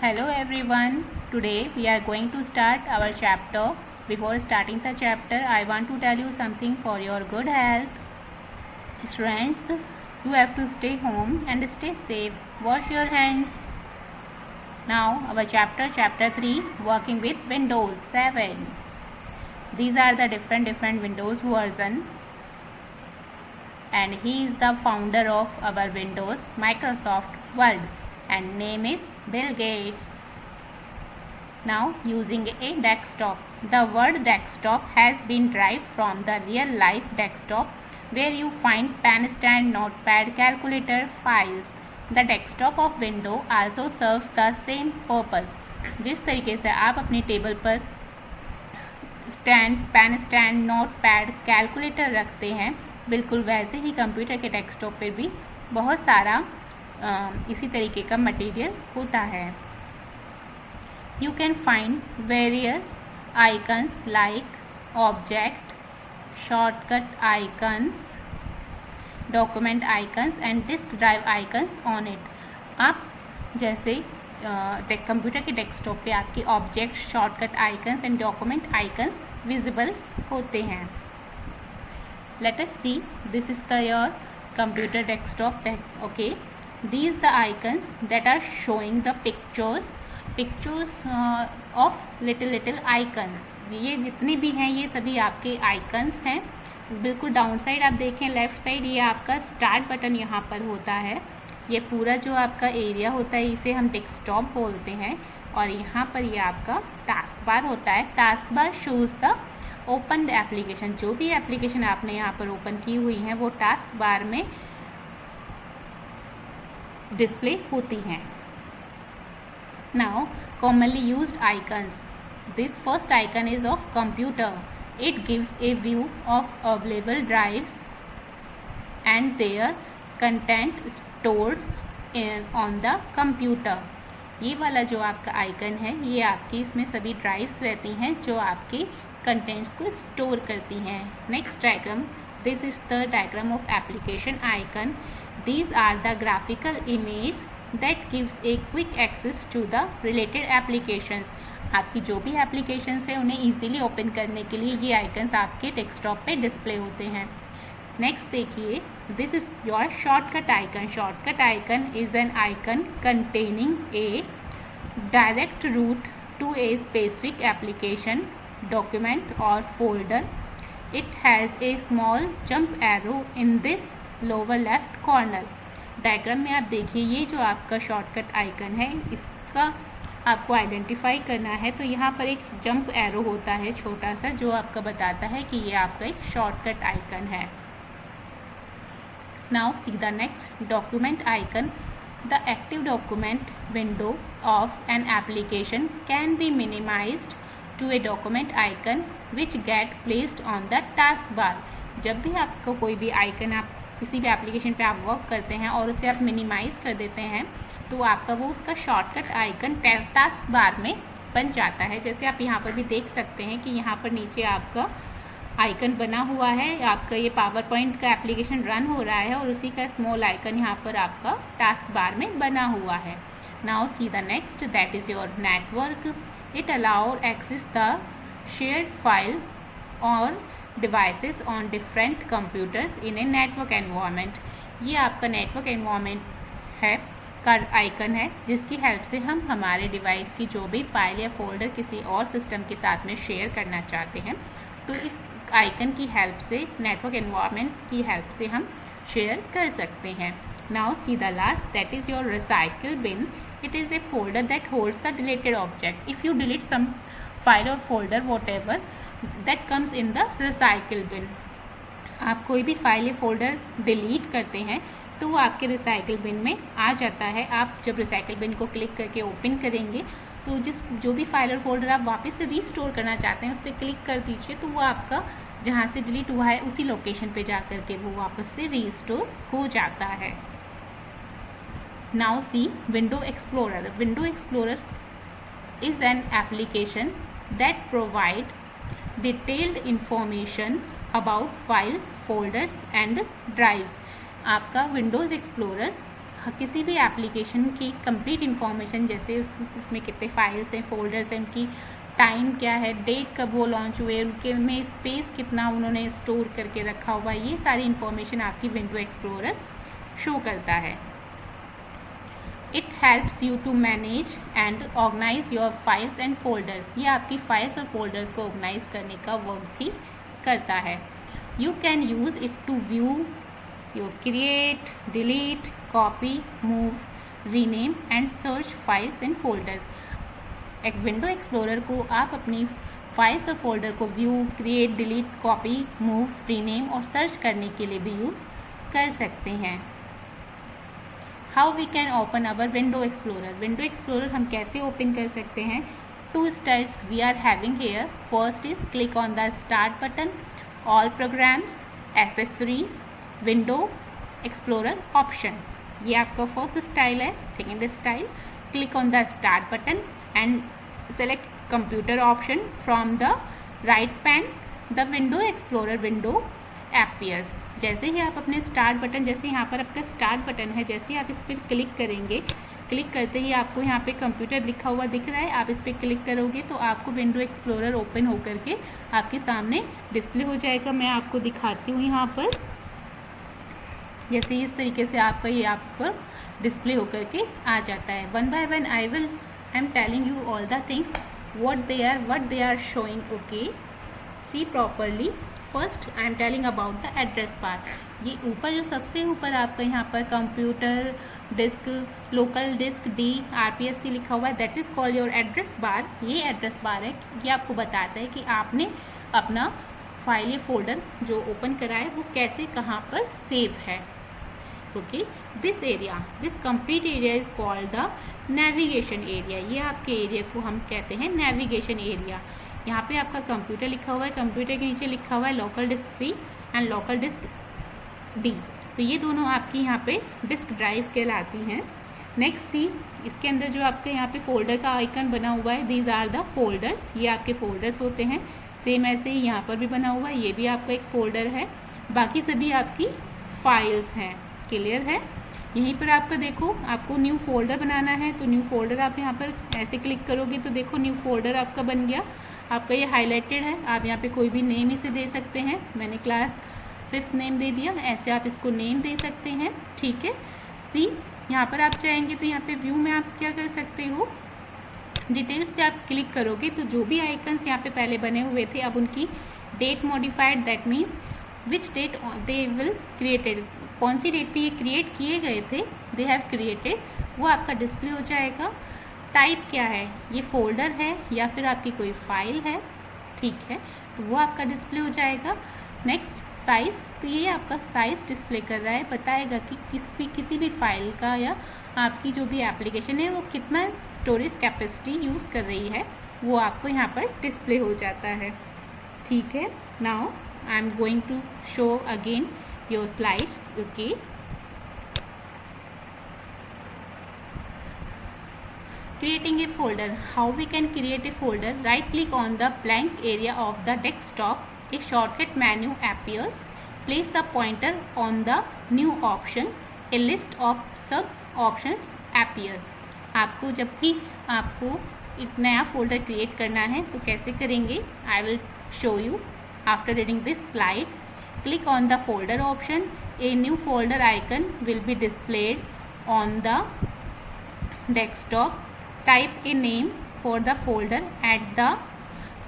Hello everyone. Today we are going to start our chapter. Before starting the chapter, I want to tell you something for your good health. Students, you have to stay home and stay safe. Wash your hands. Now our chapter 3, working with Windows 7. These are the different Windows version. And he is the founder of our Windows, Microsoft Word, and name is Bill Gates. Now using a desktop. The word desktop has been derived from the real life desktop where you find pen stand, notepad, calculator, files. The desktop of Windows also serves the same purpose. जिस तरीके से आप अपनी table पर pen stand, notepad, calculator रखते हैं, बिल्कुल वैसे ही कंप्यूटर के डेस्कटॉप पर भी बहुत सारा इसी तरीके का मटेरियल होता है. You can find various icons like object, shortcut icons, document icons and disk drive icons on it. आप जैसे कंप्यूटर के डेस्कटॉप पे आपके object, shortcut icons and document icons visible होते हैं. Let us see. This is your computer desktop. Okay, these the icons that are showing the pictures of little icons. ये जितने भी हैं ये सभी आपके आइकन्स हैं. बिल्कुल डाउन साइड आप देखें, लेफ्ट साइड, ये आपका स्टार्ट बटन यहाँ पर होता है. ये पूरा जो आपका एरिया होता है इसे हम डेस्कटॉप बोलते हैं. और यहाँ पर ये आपका टास्क बार होता है. Task bar shows the open application. जो भी एप्लीकेशन आपने यहाँ पर ओपन की हुई हैं वो टास्क बार में डिस्प्ले होती हैं. Now commonly used icons. This first icon is of computer. It gives a view of available drives and their content stored on the computer. ये वाला जो आपका आइकन है ये आपकी इसमें सभी ड्राइव्स रहती हैं जो आपके कंटेंट्स को स्टोर करती हैं. Next diagram. This is the diagram of application icon. These are the graphical image that gives a quick access to the related applications. आपकी जो भी एप्लीकेशंस हैं उन्हें इजीली ओपन करने के लिए ये आइकन्स आपके डेस्कटॉप पे डिस्प्ले होते हैं. नेक्स्ट देखिए, this is your shortcut icon. Shortcut icon is an icon containing a direct route to a specific application, document or folder. It has a small jump arrow in this lower left corner. Diagram में आप देखिए ये जो आपका shortcut icon है इसका आपको identify करना है. तो यहाँ पर एक जंप एरो होता है छोटा सा जो आपका बताता है कि ये आपका एक शॉर्टकट आइकन है. Now see the next document icon. The active document window of an application can be minimized to a document icon which get placed on the taskbar. जब भी आपको कोई भी आइकन आप किसी भी एप्लीकेशन पे आप वर्क करते हैं और उसे आप मिनिमाइज़ कर देते हैं तो आपका वो उसका शॉर्टकट आइकन टास्क बार में बन जाता है. जैसे आप यहाँ पर भी देख सकते हैं कि यहाँ पर नीचे आपका आइकन बना हुआ है. आपका ये पावर पॉइंट का एप्लीकेशन रन हो रहा है और उसी का स्मॉल आइकन यहाँ पर आपका टास्क बार में बना हुआ है. Now see the next, that is your network. It allow access the shared file और devices on different computers in a network environment. ये आपका नेटवर्क एनवायरनमेंट है का आइकन है जिसकी हेल्प से हम हमारे डिवाइस की जो भी फाइल या फोल्डर किसी और सिस्टम के साथ में शेयर करना चाहते हैं तो इस आइकन की हेल्प से, नेटवर्क एनवायरनमेंट की हेल्प से हम शेयर कर सकते हैं. Now see the last, that is your recycle bin. It is a folder that holds the deleted object. If you delete some file और folder whatever that comes in the recycle bin. आप कोई भी file या folder delete करते हैं तो वो आपके रिसाइकिल बिन में आ जाता है. आप जब रिसाइकिल बिन को क्लिक करके ओपन करेंगे तो जो भी फाइल और फोल्डर आप वापस से रीस्टोर करना चाहते हैं उस पर क्लिक कर दीजिए तो वो आपका जहाँ से डिलीट हुआ है उसी लोकेशन पे जा कर के वो वापस से रीस्टोर हो जाता है. Now C window explorer. Window explorer is an application that provide detailed information about files, folders and drives. आपका विंडोज़ एक्सप्लोरर किसी भी एप्लीकेशन की कंप्लीट इन्फॉर्मेशन, जैसे उसमें कितने फाइल्स हैं, फोल्डर्स हैं, उनकी टाइम क्या है, डेट कब वो लॉन्च हुए, उनके में स्पेस कितना उन्होंने स्टोर करके रखा हुआ, ये सारी इन्फॉर्मेशन आपकी विंडो एक्सप्लोरर शो करता है। It helps you to manage and organize your files and folders. ये आपकी फाइल्स और फोल्डर्स को ऑर्गेनाइज करने का वर्क भी करता है। You can use it to view your create, delete, copy, move, rename and search files and folders. एक विंडो एक्सप्लोरर को आप अपनी फाइल्स और फोल्डर को view, create, delete, copy, move, rename और सर्च करने के लिए भी यूज़ कर सकते हैं। How we can open our window explorer. Window explorer हम कैसे ओपन कर सकते हैं? 2 steps we are having here. First is click on the start button, all programmes, accessories, Windows explorer option. ये आपका फर्स्ट स्टाइल है। Second style, click on the start button and select computer option from the right pane. The window explorer window appears. जैसे ही आप अपने start button, जैसे यहाँ पर आपका स्टार्ट बटन है, जैसे ही आप इस पर क्लिक करेंगे, क्लिक करते ही आपको यहाँ पे कंप्यूटर लिखा हुआ दिख रहा है। आप इस पर क्लिक करोगे तो आपको विंडो एक्सप्लोरर ओपन होकर के आपके सामने डिस्प्ले हो जाएगा। मैं आपको दिखाती हूँ यहाँ पर, जैसे इस तरीके से आपका ये आपको डिस्प्ले होकर के आ जाता है। One by one I'm telling you all the things what they are showing. Okay, see properly. First I am telling about the address bar. ये ऊपर जो सबसे ऊपर आपका यहाँ पर computer disk, local disk, DRPSC लिखा हुआ है, that is called your address bar. ये एड्रेस बार है, ये आपको बताता है कि आपने अपना फाइल या फोल्डर जो ओपन करा है वो कैसे कहाँ पर सेव है। Okay, this area, this complete area is called the navigation area. ये आपके एरिया को हम कहते हैं नेविगेशन एरिया। यहाँ पे आपका कंप्यूटर लिखा हुआ है, कंप्यूटर के नीचे लिखा हुआ है local disk C and local disk D। तो ये दोनों आपकी यहाँ पे डिस्क ड्राइव कहलाती हैं। नेक्स्ट C, इसके अंदर जो आपके यहाँ पे फोल्डर का आइकन बना हुआ है, दीज आर द फोल्डर्स। ये आपके फोल्डर्स होते हैं। सेम ऐसे ही यहाँ पर भी बना हुआ है, ये भी आपका एक फोल्डर है। बाकी सभी आपकी फाइल्स हैं। क्लियर है? यहीं पर आपका देखो, आपको न्यू फोल्डर बनाना है तो न्यू फोल्डर आप यहाँ पर ऐसे क्लिक करोगे तो देखो न्यू फोल्डर आपका बन गया। आपका ये हाईलाइटेड है, आप यहाँ पे कोई भी नेम इसे दे सकते हैं। मैंने क्लास 5th नेम दे दिया, ऐसे आप इसको नेम दे सकते हैं। ठीक है। सी, यहाँ पर आप चाहेंगे तो यहाँ पे व्यू में आप क्या कर सकते हो, डिटेल्स पे आप क्लिक करोगे तो जो भी आइकन्स यहाँ पे पहले बने हुए थे अब उनकी date modified, that means which date they will created, कौन सी डेट पे ये क्रिएट किए गए थे, दे हैव क्रिएटेड, वो आपका डिस्प्ले हो जाएगा। टाइप क्या है, ये फोल्डर है या फिर आपकी कोई फाइल है, ठीक है, तो वो आपका डिस्प्ले हो जाएगा। नेक्स्ट साइज़, तो ये आपका साइज़ डिस्प्ले कर रहा है, बताएगा कि किसी भी फाइल का या आपकी जो भी एप्लीकेशन है वो कितना स्टोरेज कैपेसिटी यूज़ कर रही है, वो आपको यहाँ पर डिस्प्ले हो जाता है। ठीक है। Now I am going to show again your slides. Okay, creating a folder. How we can create a folder? Right click on the blank area of the desktop. A shortcut menu appears. Place the pointer on the new option. A list of sub options appear. आपको जब भी आपको एक नया folder create करना है तो कैसे करेंगे, I will show you after reading this slide. Click on the folder option. A new folder icon will be displayed on the desktop. Type a name for the folder at the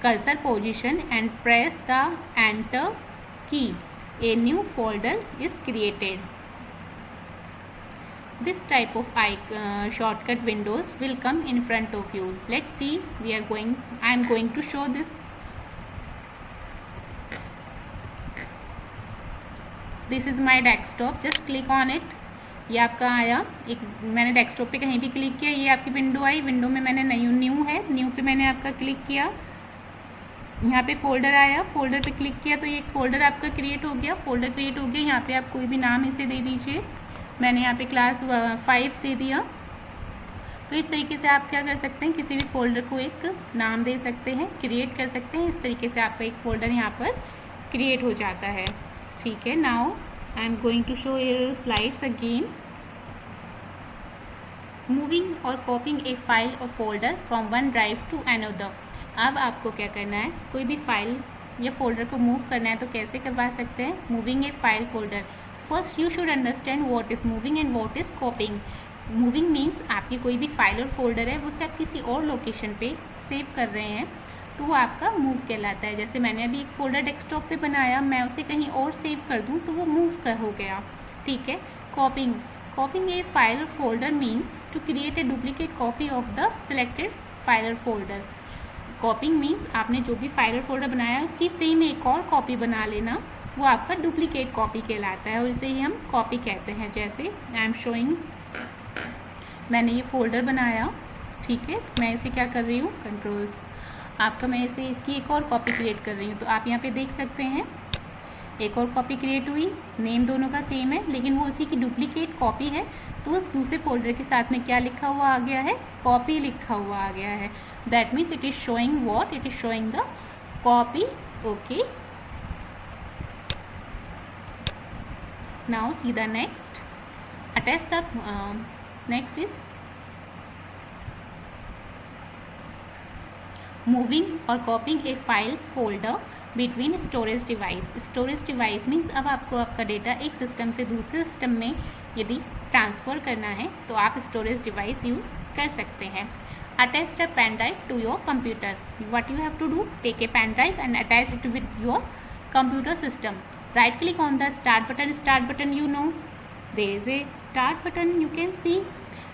cursor position and press the enter key. A new folder is created. This type of shortcut windows will come in front of you. Let's see. I am going to show this. This is my desktop, just click on it. ये आपका आया, एक मैंने desktop पे कहीं भी click किया, ये आपकी विंडो आई। विंडो में मैंने न्यू है, न्यू पे मैंने आपका क्लिक किया, यहाँ पे फोल्डर आया, फोल्डर पे क्लिक किया तो ये एक फोल्डर आपका क्रिएट हो गया। फोल्डर क्रिएट हो गया, यहाँ पे आप कोई भी नाम इसे दे दीजिए। मैंने यहाँ पे क्लास 5 दे दिया। तो इस तरीके से आप क्या कर सकते हैं, किसी भी फोल्डर को एक नाम दे सकते हैं, क्रिएट कर सकते हैं। इस तरीके से आपका एक फोल्डर यहाँ पर क्रिएट हो जाता है। ठीक है। Now I am going to show your slides again. Moving और कॉपिंग ए फाइल और folder from one drive to another. अब आपको क्या करना है, कोई भी फाइल या फोल्डर को मूव करना है तो कैसे करवा सकते हैं, moving A file folder. First you should understand what is moving and what is कॉपिंग। Moving means आपकी कोई भी फाइल और फोल्डर है उसे आप किसी और लोकेशन पे सेव कर रहे हैं तो वो आपका मूव कहलाता है। जैसे मैंने अभी एक फोल्डर डेस्कटॉप पे बनाया, मैं उसे कहीं और सेव कर दूँ तो वो मूव कर हो गया, ठीक है। कॉपिंग, कॉपिंग ए फाइल और folder means to create a duplicate copy of the selected file और फोल्डर। कॉपिंग मीन्स आपने जो भी फाइल और फोल्डर बनाया है उसकी सेम एक और कॉपी बना लेना, वो आपका डुप्लीकेट कॉपी कहलाता है और इसे ही हम कॉपी कहते हैं। जैसे आई एम शोइंग, मैंने ये फोल्डर बनाया, ठीक है, मैं इसे क्या कर रही हूँ, कंट्रोल्स, आपका मैं इसे इसकी एक और कॉपी क्रिएट कर रही हूँ। तो आप यहाँ पे देख सकते हैं एक और कॉपी क्रिएट हुई, नेम दोनों का सेम है लेकिन वो उसी की डुप्लीकेट कॉपी है। तो उस दूसरे फोल्डर के साथ में क्या लिखा हुआ आ गया है, कॉपी लिखा हुआ आ गया है। That means it is showing what, it is showing the copy. Okay, now see the next, attach the next is moving or copying a file folder between storage device। storage device means अब आपको आपका data एक system से दूसरे system में यदि transfer करना है तो आप स्टोरेज डिवाइस यूज़ कर सकते हैं। attach the pen drive to your computer। what you have to do, take a pen drive and attach it with your computer system। right click on the start button, you know there is a start button, you can see,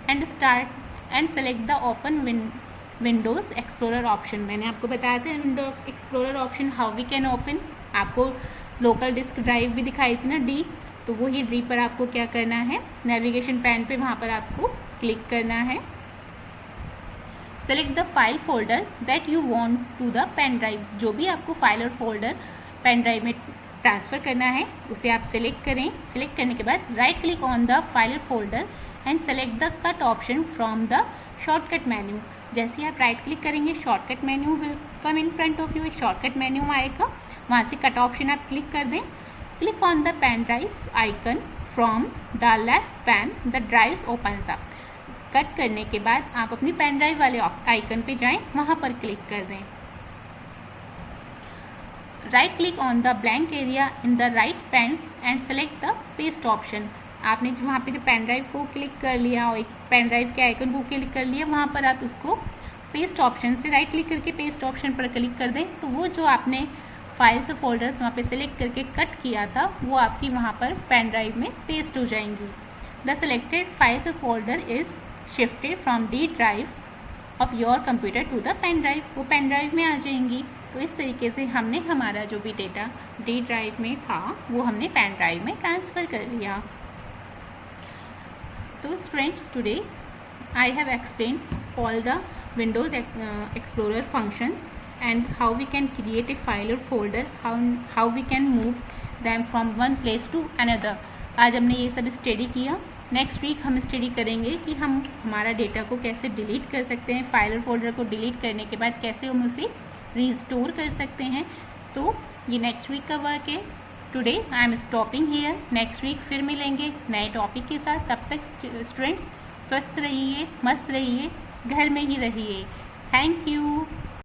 and start and select the open windows explorer option. मैंने आपको बताया था window explorer option how we can open. आपको local disk drive भी दिखाई थी ना, D, तो वही डी पर आपको क्या करना है, नेविगेशन पैन पे वहाँ पर आपको क्लिक करना है। Select the file folder that you want to the pen drive. जो भी आपको फाइल और फोल्डर पेन ड्राइव में ट्रांसफ़र करना है उसे आप सेलेक्ट करें। सेलेक्ट करने के बाद right click on the file और folder and select the cut option from the shortcut menu. जैसे आप राइट क्लिक करेंगे shortcut menu will come in front of you, एक शॉर्टकट मेन्यू आएगा, वहाँ से कट ऑप्शन आप क्लिक कर दें। Click on the pen drive icon from the left pane, the drives opens up. Cut करने के बाद आप अपनी पेन ड्राइव वाले आइकन पे जाएं, वहाँ पर क्लिक कर दें। Right click on the blank area in the right pan and select the paste option. आपने जो वहाँ पे जो पेन ड्राइव को क्लिक कर लिया और एक पेन ड्राइव के आइकन को क्लिक कर लिया, वहाँ पर आप उसको पेस्ट ऑप्शन से राइट क्लिक करके पेस्ट ऑप्शन पर क्लिक कर दें, तो वो जो आपने फाइल्स और फोल्डर्स वहाँ पे सेलेक्ट करके कट किया था वो आपकी वहाँ पर पेन ड्राइव में पेस्ट हो जाएंगी। द सेलेक्टेड फाइल्स और folder is shifted from D drive of your computer to the pen drive, वो पेन ड्राइव में आ जाएंगी। तो इस तरीके से हमने हमारा जो भी डेटा डी ड्राइव में था वो हमने पेन ड्राइव में ट्रांसफ़र कर लिया। तो students, today I have explained all the Windows Explorer functions and how we can create a file or folder, how we can move them from one place to another। आज हमने ये सब study किया। Next week हम study करेंगे कि हम हमारा डेटा को कैसे डिलीट कर सकते हैं, फाइल और फोल्डर को डिलीट करने के बाद कैसे हम उसे रिस्टोर कर सकते हैं। तो ये नेक्स्ट वीक का वर्क है। Today I am stopping here, next week फिर मिलेंगे नए टॉपिक के साथ। तब तक स्टूडेंट्स स्वस्थ रहिए, मस्त रहिए, घर में ही रहिए। Thank you.